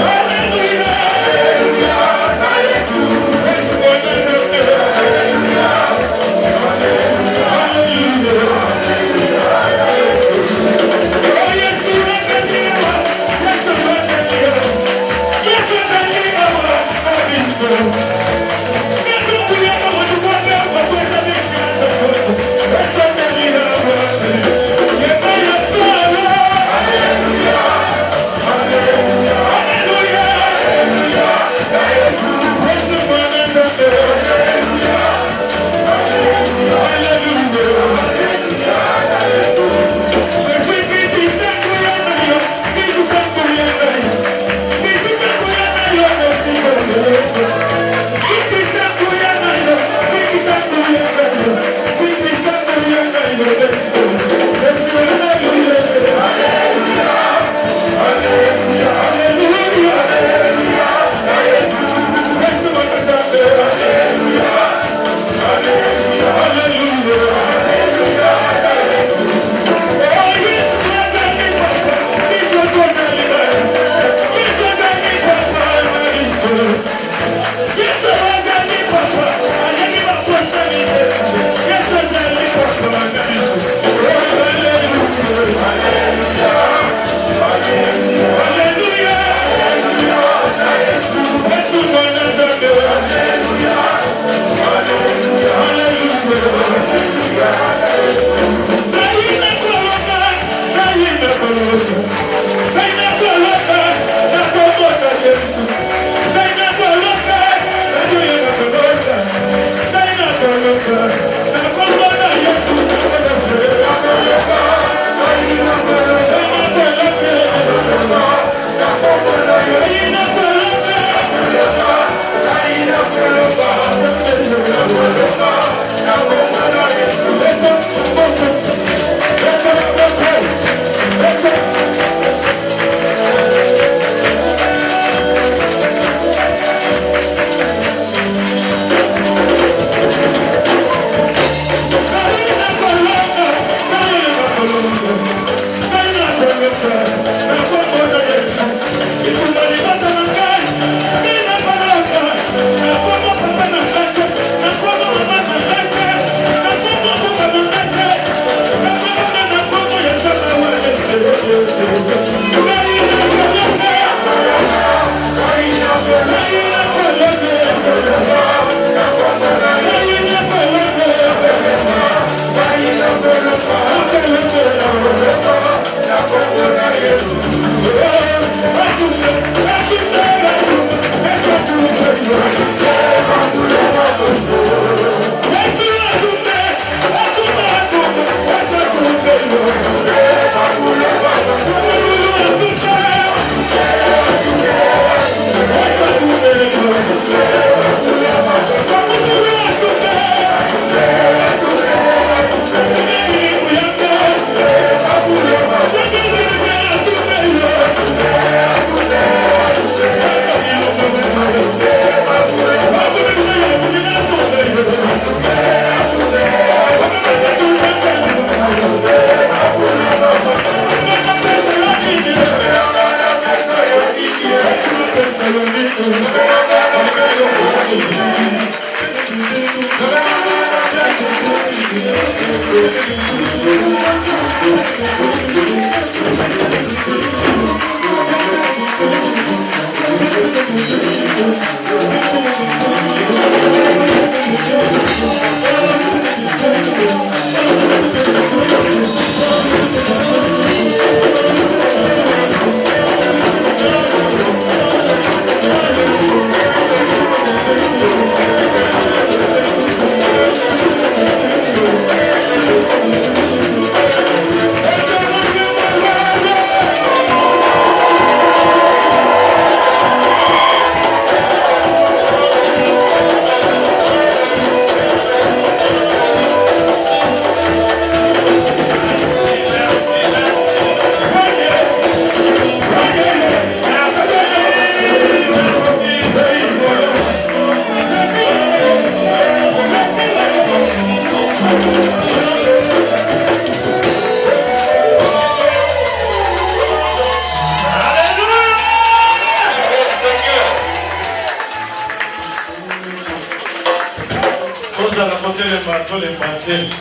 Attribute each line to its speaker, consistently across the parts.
Speaker 1: Hallelujah.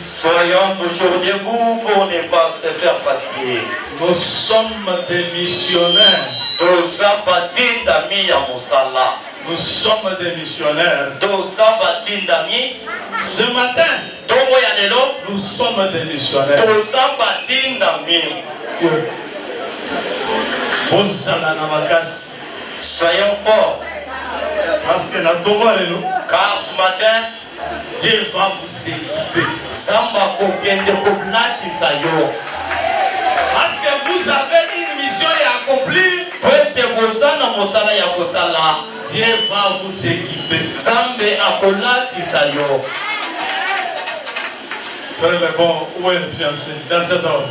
Speaker 1: Soyons toujours debout pour ne pas se faire fatiguer.
Speaker 2: Nous sommes des missionnaires.
Speaker 1: Nous sommes
Speaker 2: des missionnaires. Ce matin, nous sommes des missionnaires.
Speaker 1: Soyons forts.
Speaker 2: Parce que
Speaker 1: car ce matin,
Speaker 2: Dieu va vous équiper. Parce que vous avez une mission à accomplir. Dieu va vous équiper. Frère, mais bon, où est le fiancé? Dans cette heure.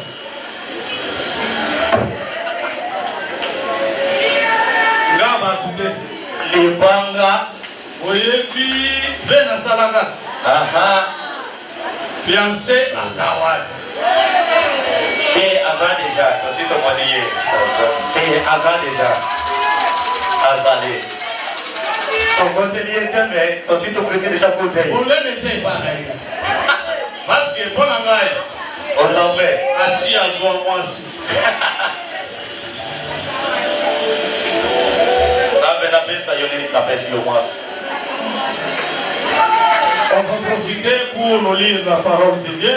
Speaker 1: Les banga.
Speaker 2: Voyez, puis, venez à Salaga. Fiancé à Zawad.
Speaker 1: T'es Azad déjà, toi aussi ton moyen. T'es Azad déjà. Azalé. Ton contenu est mais toi aussi ton petit déjà pour payer.
Speaker 2: Pour l'un n'était pas pareil. Parce que bon engagement.
Speaker 1: On s'en fait.
Speaker 2: Assis à joie, moi aussi.
Speaker 1: Ça va la ça y est, la paix sur moi.
Speaker 2: On va profiter pour nous lire la parole de Dieu.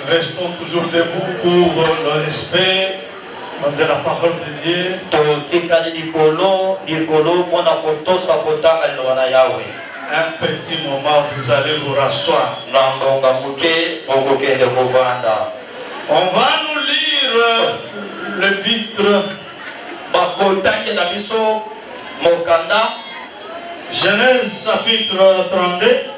Speaker 2: Restons toujours debout pour le respect de la parole de Dieu. Un petit moment, vous allez vous rasseoir. On va nous lire l'épître Genèse chapitre 32.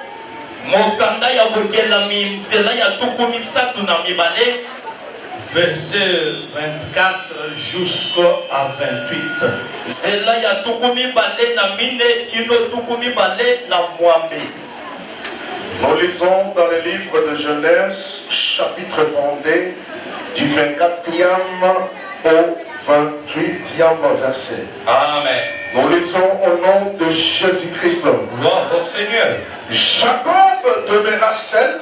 Speaker 2: Verset 24 jusqu'à 28.
Speaker 3: Nous lisons dans le livre de Genèse, chapitre 32, du 24e au 28e verset.
Speaker 1: Amen.
Speaker 3: Nous lisons au nom de Jésus-Christ.
Speaker 1: Gloire au Seigneur.
Speaker 3: Jacob demeura seul.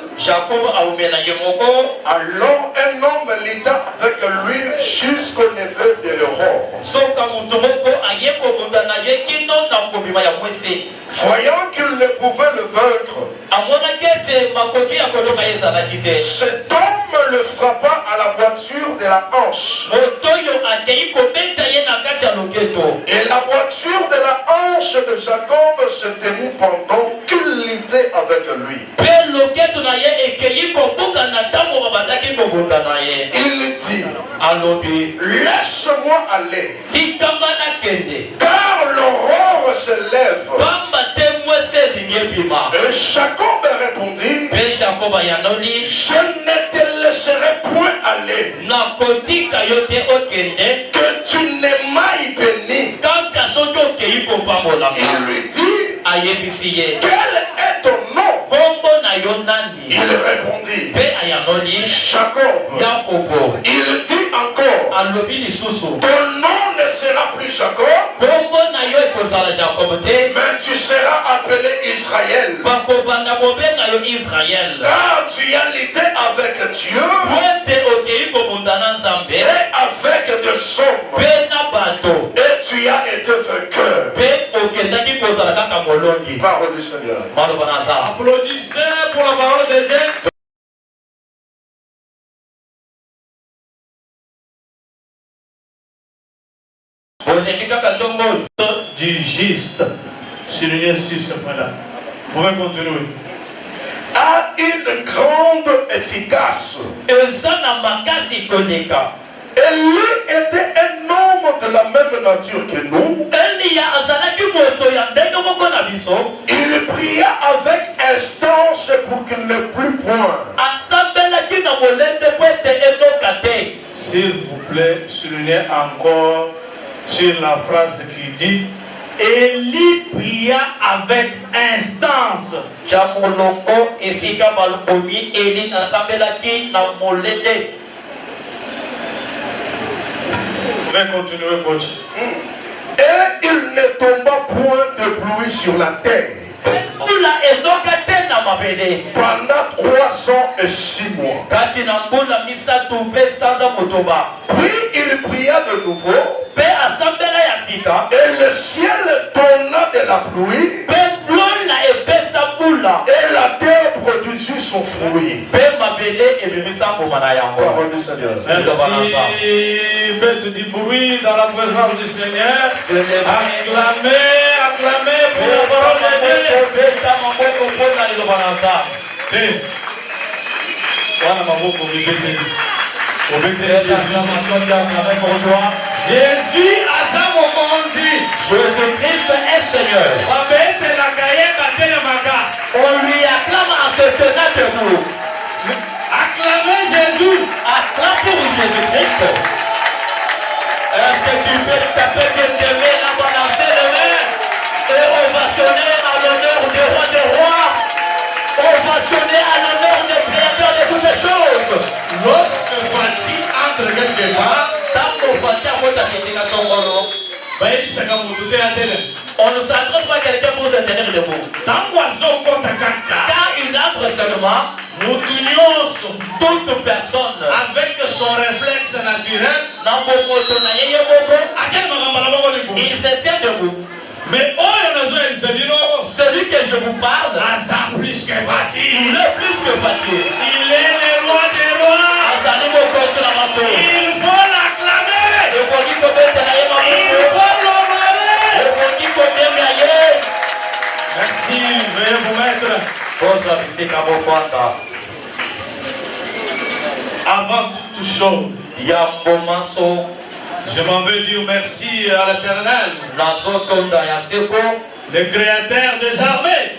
Speaker 3: Alors un homme lutta avec lui jusqu'au lever de l'aurore. Voyant qu'il ne pouvait le vaincre, cet homme le frappa à la voiture de la hanche. Et la voiture de la hanche de Jacob se démout pendant qu'il luttait avec lui. Il dit, laisse-moi aller, car l'aurore se lève. Et Jacob répondit, je ne te laisserai point aller, que tu ne m'ailles béni. Il lui dit, quel est ton nom? Il répondit, Jacob. Il dit encore, ton nom ne sera plus Jacob, mais tu seras appelé Israël. Car tu as lutté avec Dieu et avec des hommes, et tu as été vainqueur. Parole du Seigneur.
Speaker 2: Applaudissez pour la parole de Dieu. Du juste. Soulignez sur ce point-là. Vous pouvez continuer.
Speaker 3: A une grande efficace. Et lui était un homme de la même nature que nous. Il pria avec instance pour qu'il ne plût point.
Speaker 2: S'il vous plaît, soulignez encore sur la phrase qui dit Élie pria avec instance.
Speaker 3: Je vais continuer, coach. Et il ne tomba point de pluie sur la terre pendant 3 ans et 6 mois. Puis il pria de nouveau, et le ciel donna de la pluie, et la terre produisit son fruit. Parole du Seigneur.
Speaker 2: Merci. Faites du bruit dans la présence du Seigneur. Acclamez, acclamez pour la parole de Dieu. Jésus a sa mokonzi.
Speaker 1: Jésus-Christ est Seigneur. On lui acclame en se tenant debout.
Speaker 2: Acclamez Jésus.
Speaker 1: Acclame pour Jésus-Christ. Est-ce que tu peux taper bien la balancer le main et ovationner à l'honneur du roi des rois, ovationner à l'honneur du créateur de toutes les choses.
Speaker 2: Lorsque Fati entre quelque part,
Speaker 1: on ne s'adresse pas à quelqu'un pour se tenir debout. Car il entre seulement toute personne
Speaker 2: avec son réflexe naturel,
Speaker 1: il se tient debout.
Speaker 2: mais
Speaker 1: Celui que je vous parle,
Speaker 2: plus que Fati.
Speaker 1: il est plus que Fati.
Speaker 2: Il est le roi des rois. Il faut l'acclamer. Il faut l'honorer. Merci, veuillez vous mettre. Avant toute chose, je m'en veux dire merci à l'Éternel, le créateur des armées,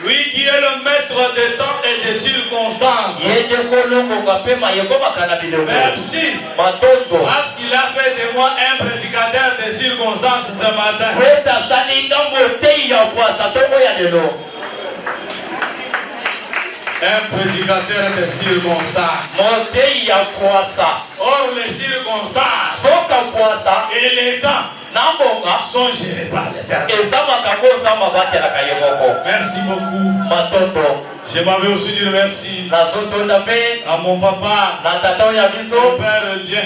Speaker 2: lui qui est le maître des temps et des circonstances. Merci, parce qu'il a fait de moi un prédicateur des circonstances ce matin. Un prédicateur des circonstances. Or les circonstances et les temps sont gérés par l'Éternel. Merci beaucoup. Je m'avais aussi dit merci à mon papa, mon père bien,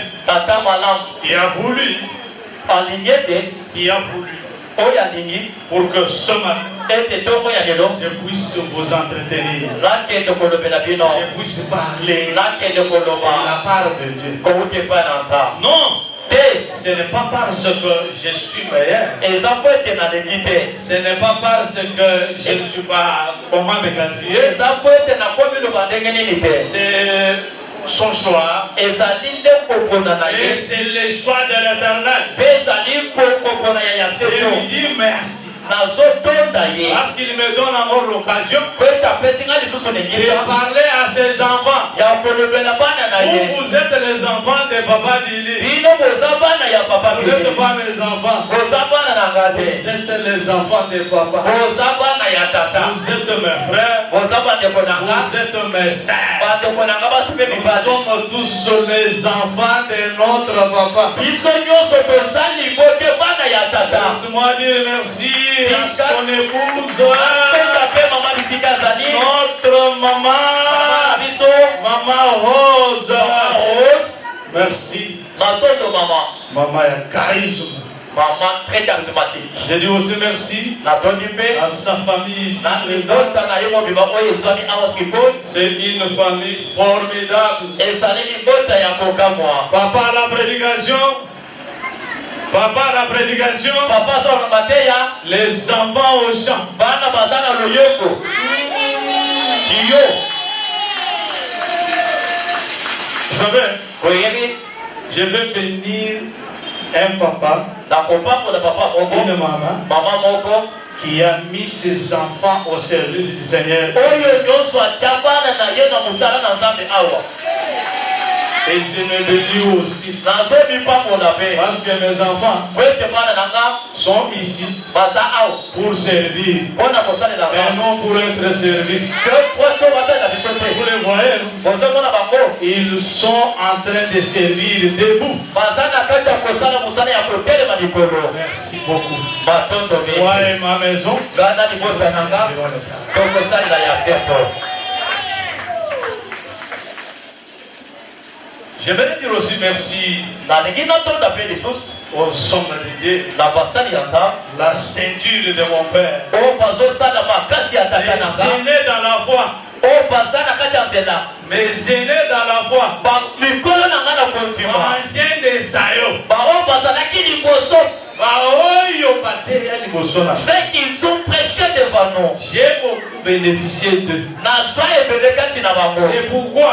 Speaker 2: qui a voulu, pour que ce matin, je puisse vous entretenir, je puisse parler de la part de Dieu. Non, ce n'est pas parce que je suis meilleur, ce n'est pas parce que je ne suis pas comment me qualifier, c'est son choix et c'est le choix de l'Éternel. Je lui dis merci parce qu'il me donne encore l'occasion de parler à ses enfants. Vous êtes les enfants de Papa Dili. Vous n'êtes pas mes enfants. Vous êtes les enfants de Papa. Vous êtes mes frères. Vous êtes mes sœurs. Nous sommes tous les enfants de notre Papa. Laisse-moi dire merci à son épouse, notre maman, Maman Rose. Merci. Maman est charisme.
Speaker 1: Maman très charismatique.
Speaker 2: Je dis aussi merci à sa famille ici. C'est une famille formidable. Papa à la prédication. Les enfants au chant. Vous savez, je vais bénir un papa, une maman qui a mis ses enfants au service du Seigneur. Et je me bénis aussi parce que mes enfants sont ici pour servir et non pour être servis. Vous les voyez, ils sont en train de servir debout. Merci beaucoup. Moi et ma maison. Je vais dire aussi merci aux hommes de Dieu, la ceinture de mon père, mes aînés dans la foi, mes aînés dans la foi, anciens de Sayo,
Speaker 1: ceux qui ont prêché devant nous,
Speaker 2: j'ai beaucoup bénéficié d'eux. C'est pourquoi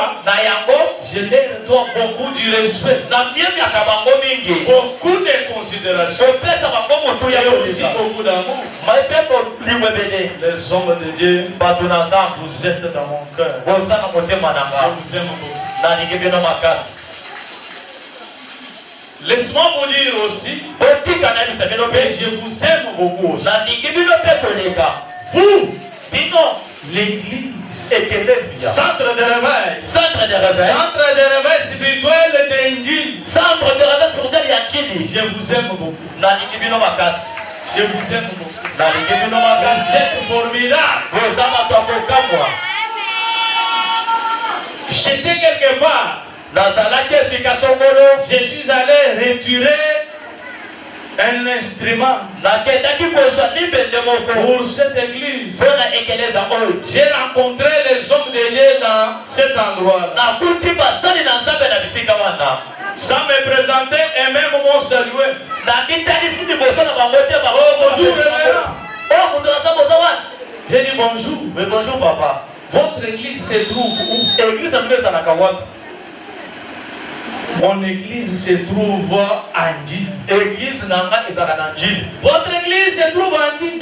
Speaker 2: je leur dois beaucoup du respect, beaucoup de considération et aussi beaucoup d'amour. Les hommes de Dieu, vous êtes dans mon cœur. Je vous aime beaucoup. Laisse-moi vous dire aussi que je vous aime beaucoup aussi. Vous, l'église, centre de réveil spirituel d'Injil. Je vous aime beaucoup. Je vous aime beaucoup. Vous êtes formidable. J'étais quelque part. Je suis allé retirer un instrument pour cette église. J'ai rencontré les hommes de Dieu dans cet endroit. Sans me présenter et même m'ont salué. Bonjour révérend. J'ai dit bonjour.
Speaker 1: Mais bonjour papa.
Speaker 2: Votre église se trouve où? Mon église se trouve à Andy. Votre église se trouve à Andy.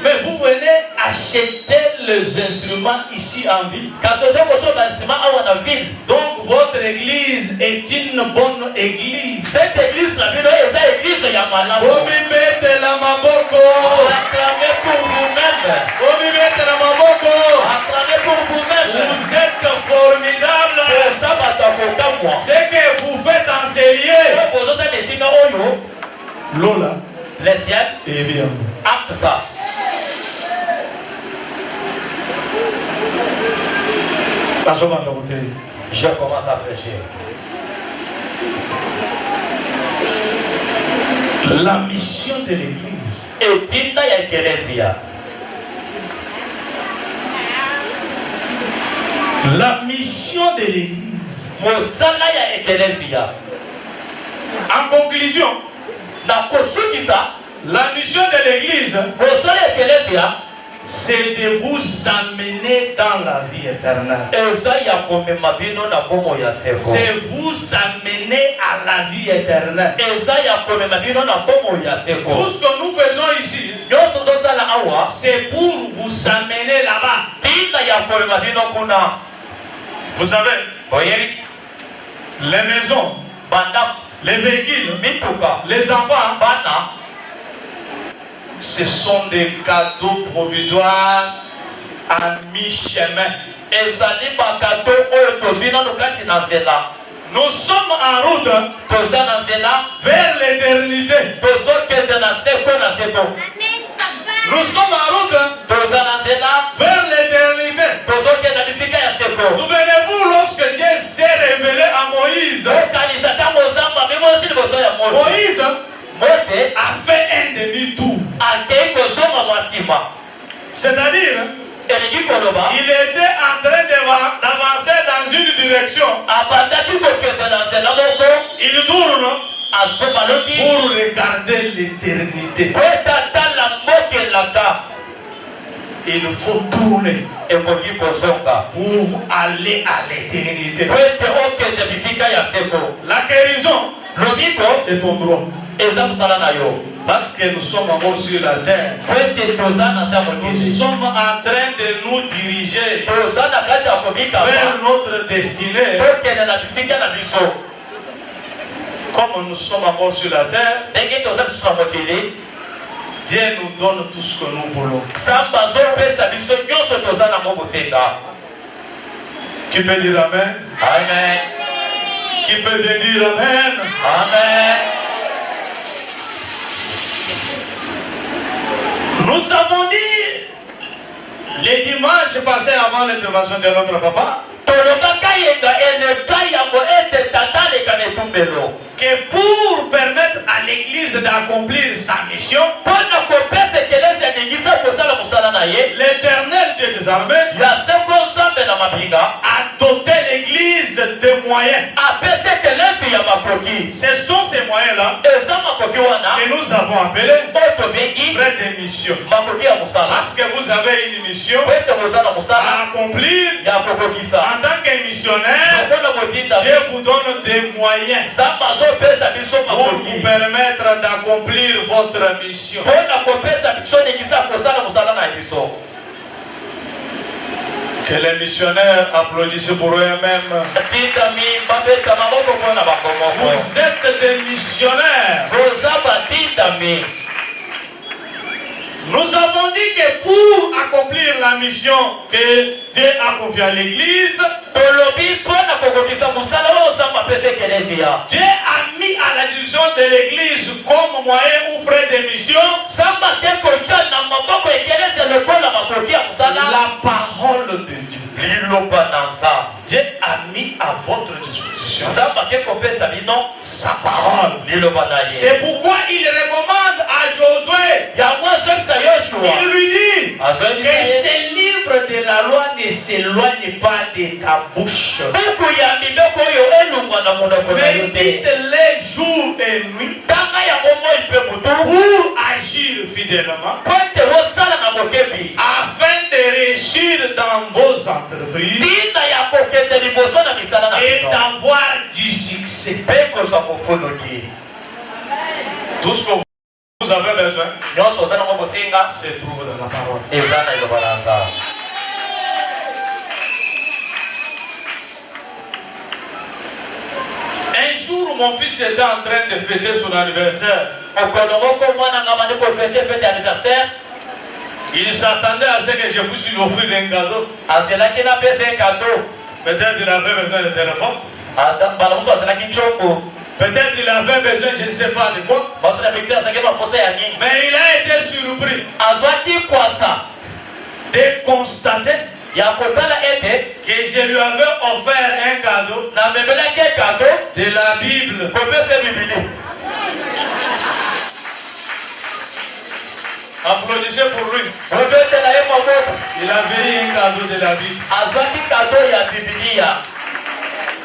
Speaker 2: Mais vous venez acheter les instruments ici en ville. Donc votre église est une bonne église.
Speaker 1: Cette église là, église ya malamu.
Speaker 2: Vous mettez la maboko.
Speaker 1: Acclamez pour vous-même.
Speaker 2: Vous mettez la maboko.
Speaker 1: Acclamez pour vous-même.
Speaker 2: Vous êtes formidable. Ce que vous faites en sérieux. Lola.
Speaker 1: Les siens.
Speaker 2: Et bien.
Speaker 1: Acte ça. Je commence à prêcher.
Speaker 2: La mission de l'église. La mission de l'église. En conclusion, la mission de l'église, c'est de vous amener dans la vie éternelle. C'est vous amener à la vie éternelle. Tout ce que nous faisons ici, c'est pour vous amener là-bas. Vous savez, les maisons, les véhicules, les enfants, ce sont des cadeaux provisoires à mi-chemin. Nous sommes en route vers l'éternité. Nous sommes en route vers l'éternité. Souvenez-vous lorsque Dieu s'est révélé à Moïse. Moïse a fait un demi-tour. C'est-à-dire, il était en train d'avancer dans une direction. Il tourne pour regarder l'éternité. Il faut tourner pour aller à l'éternité. La guérison, c'est ton droit. Parce que nous sommes encore sur la terre. Nous sommes en train de nous diriger vers notre destinée. Comme nous sommes encore sur la terre, Dieu nous donne tout ce que nous voulons. Qui peut dire Amen?
Speaker 1: Amen.
Speaker 2: Qui peut dire Amen?
Speaker 1: Amen.
Speaker 2: Nous avons dit les dimanches passés avant l'intervention de notre papa que pour permettre à l'église d'accomplir sa mission, l'Éternel Dieu des armées a doté l'église de moyens. Ce sont ces moyens-là que nous avons appelés frères de mission. Parce que vous avez une mission à accomplir en tant que missionnaire. Dieu vous donne des moyens pour vous permettre d'accomplir votre mission. Que les missionnaires applaudissent pour eux-mêmes. Vous êtes des missionnaires. Nous avons dit que pour accomplir la mission que Dieu a confiée à l'église, Dieu a mis à la disposition de l'église comme moyen ou frais de mission la parole de Dieu. Dieu a mis à votre disposition sa parole. C'est pourquoi il recommande à Josué, il lui dit que ce livre de la loi ne s'éloigne pas de ta bouche, mais dites-les jour et nuit pour agir fidèlement afin de réussir dans vos entreprises et d'avoir du succès. Tout ce que vous avez besoin se trouve dans la parole. Un jour, mon fils était en train de fêter son anniversaire. Il s'attendait à ce que je puisse lui offrir un cadeau. Peut-être il avait besoin de téléphone. Peut-être il avait besoin, je ne sais pas de quoi. Mais il a été surpris de constater que je lui avais offert un cadeau de la Bible. Applaudissez pour lui. Il avait eu un cadeau de la Bible.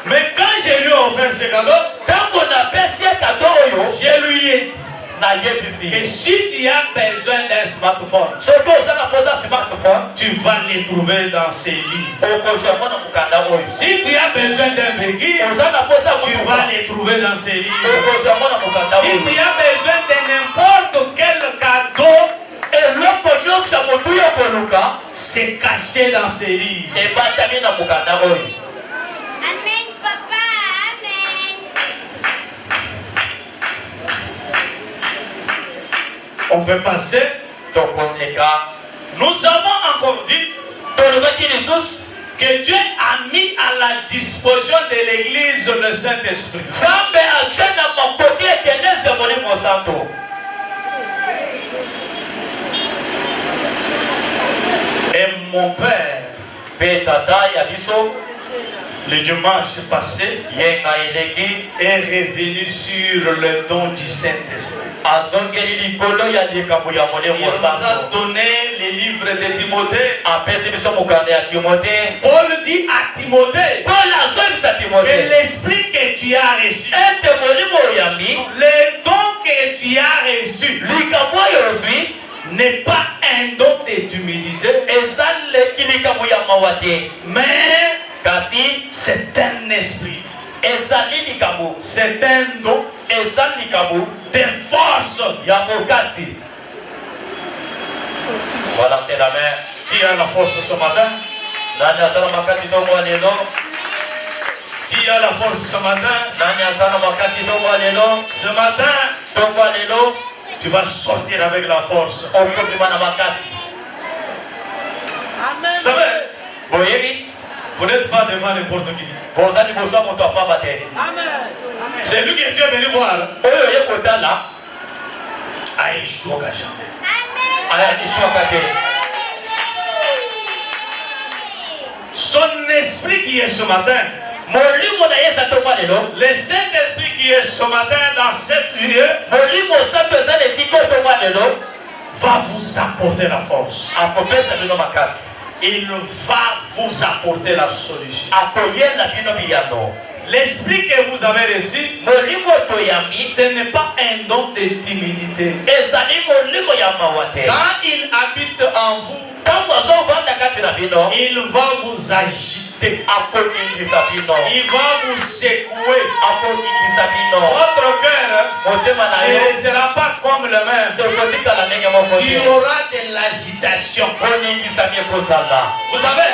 Speaker 2: Mais quand je lui ai offert ce cadeau, je lui ai dit que si tu as besoin d'un smartphone, tu vas les trouver dans ces livres. Si tu as besoin d'un véhicule, tu vas les trouver dans ces livres. Si tu as besoin de n'importe quel cadeau, c'est caché dans ces livres.
Speaker 4: Amen, papa, amen.
Speaker 2: On peut passer. Nous avons encore dit que Dieu a mis à la disposition de l'église le Saint-Esprit. Et mon père, le dimanche passé, est revenu sur le don du Saint-Esprit. Il nous a donné les livres de Timothée. Paul dit à Timothée que l'esprit que tu as reçu, le don que tu as reçu, n'est pas un don de timidité, mais c'est un esprit. C'est un don de force.
Speaker 1: Voilà, c'est la main.
Speaker 2: Qui a la force ce matin? Qui a la force ce matin? Ce matin, tu vas sortir avec la force. Vous savez, Vous n'êtes pas devant n'importe qui. C'est lui que Dieu est venu voir. Son esprit qui est ce matin, le Saint-Esprit qui est ce matin dans cette lieu, va vous apporter la force. Il va vous apporter la solution. L'esprit que vous avez reçu, ce n'est pas un don de timidité. Quand il habite en vous, il va vous agiter. Il va vous secouer. Votre cœur ne sera pas comme le même. Il y aura de l'agitation. Vous savez,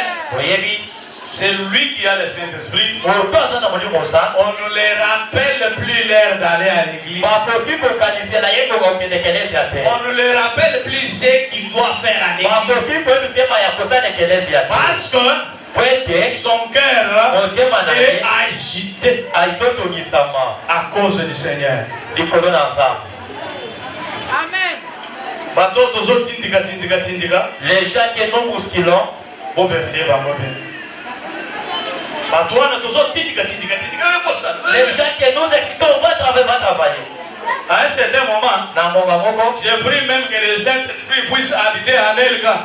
Speaker 2: c'est lui qui a le Saint-Esprit. On ne les rappelle plus l'heure d'aller à l'église. On ne les rappelle plus ce qu'ils doivent faire à l'église. Parce que son cœur est agité à cause du Seigneur. Amen.
Speaker 1: Les gens qui nous bousculons, les gens que nous excitons, on va travailler.
Speaker 2: À un certain moment, j'ai pris même que le Saint-Esprit puisse habiter en Elga.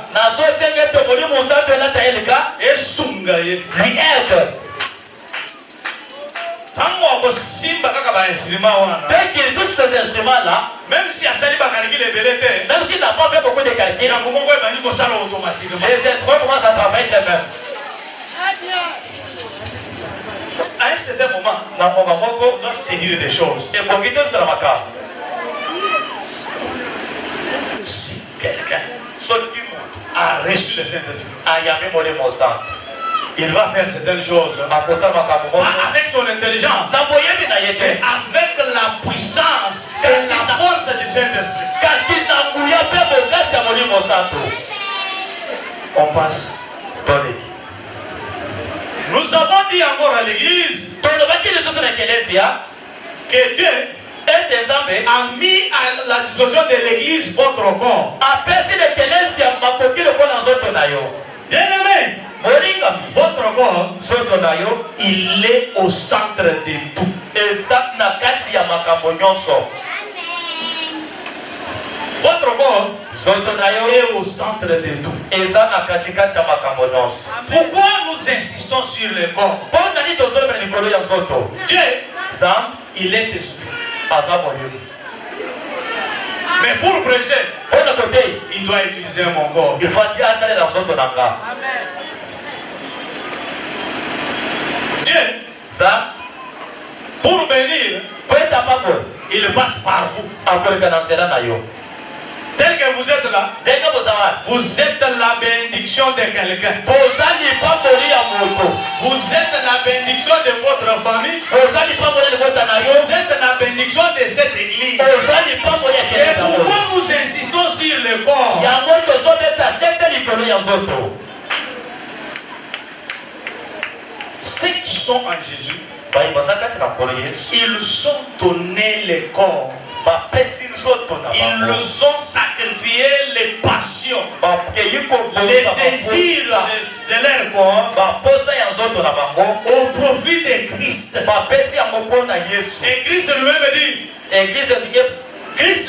Speaker 2: Et Sungaye.
Speaker 1: Lui aide. Dès qu'il touche ces instruments-là,
Speaker 2: même si à Saliba calcule les beletés,
Speaker 1: même s'il n'a pas fait beaucoup de calculs,
Speaker 2: les instruments
Speaker 1: commencent à travailler eux-mêmes.
Speaker 2: À un certain moment, on doit se dire des choses. Si quelqu'un a reçu le Saint-Esprit, il va faire certaines choses avec son intelligence, mais avec la puissance et la force du Saint-Esprit. On passe. Nous avons dit encore à l'église que Dieu a mis à la disposition de l'église votre corps. Bien aimé, votre corps, il est au centre de tout. Votre corps est au centre de tout. Pourquoi nous insistons sur le corps? Dieu, il est esprit. Mais pour prêcher, il doit utiliser mon corps. Dieu, pour bénir, il passe par vous. Tel que vous êtes là, vous êtes la bénédiction de quelqu'un. Vous êtes la bénédiction de votre famille. Vous êtes la bénédiction de cette église. C'est pourquoi nous insistons sur le corps. Ceux qui sont en Jésus, ils ont donné le corps. Ils ont sacrifié les passions, les désirs de leur corps au profit de Christ. Et Christ lui-même dit, Christ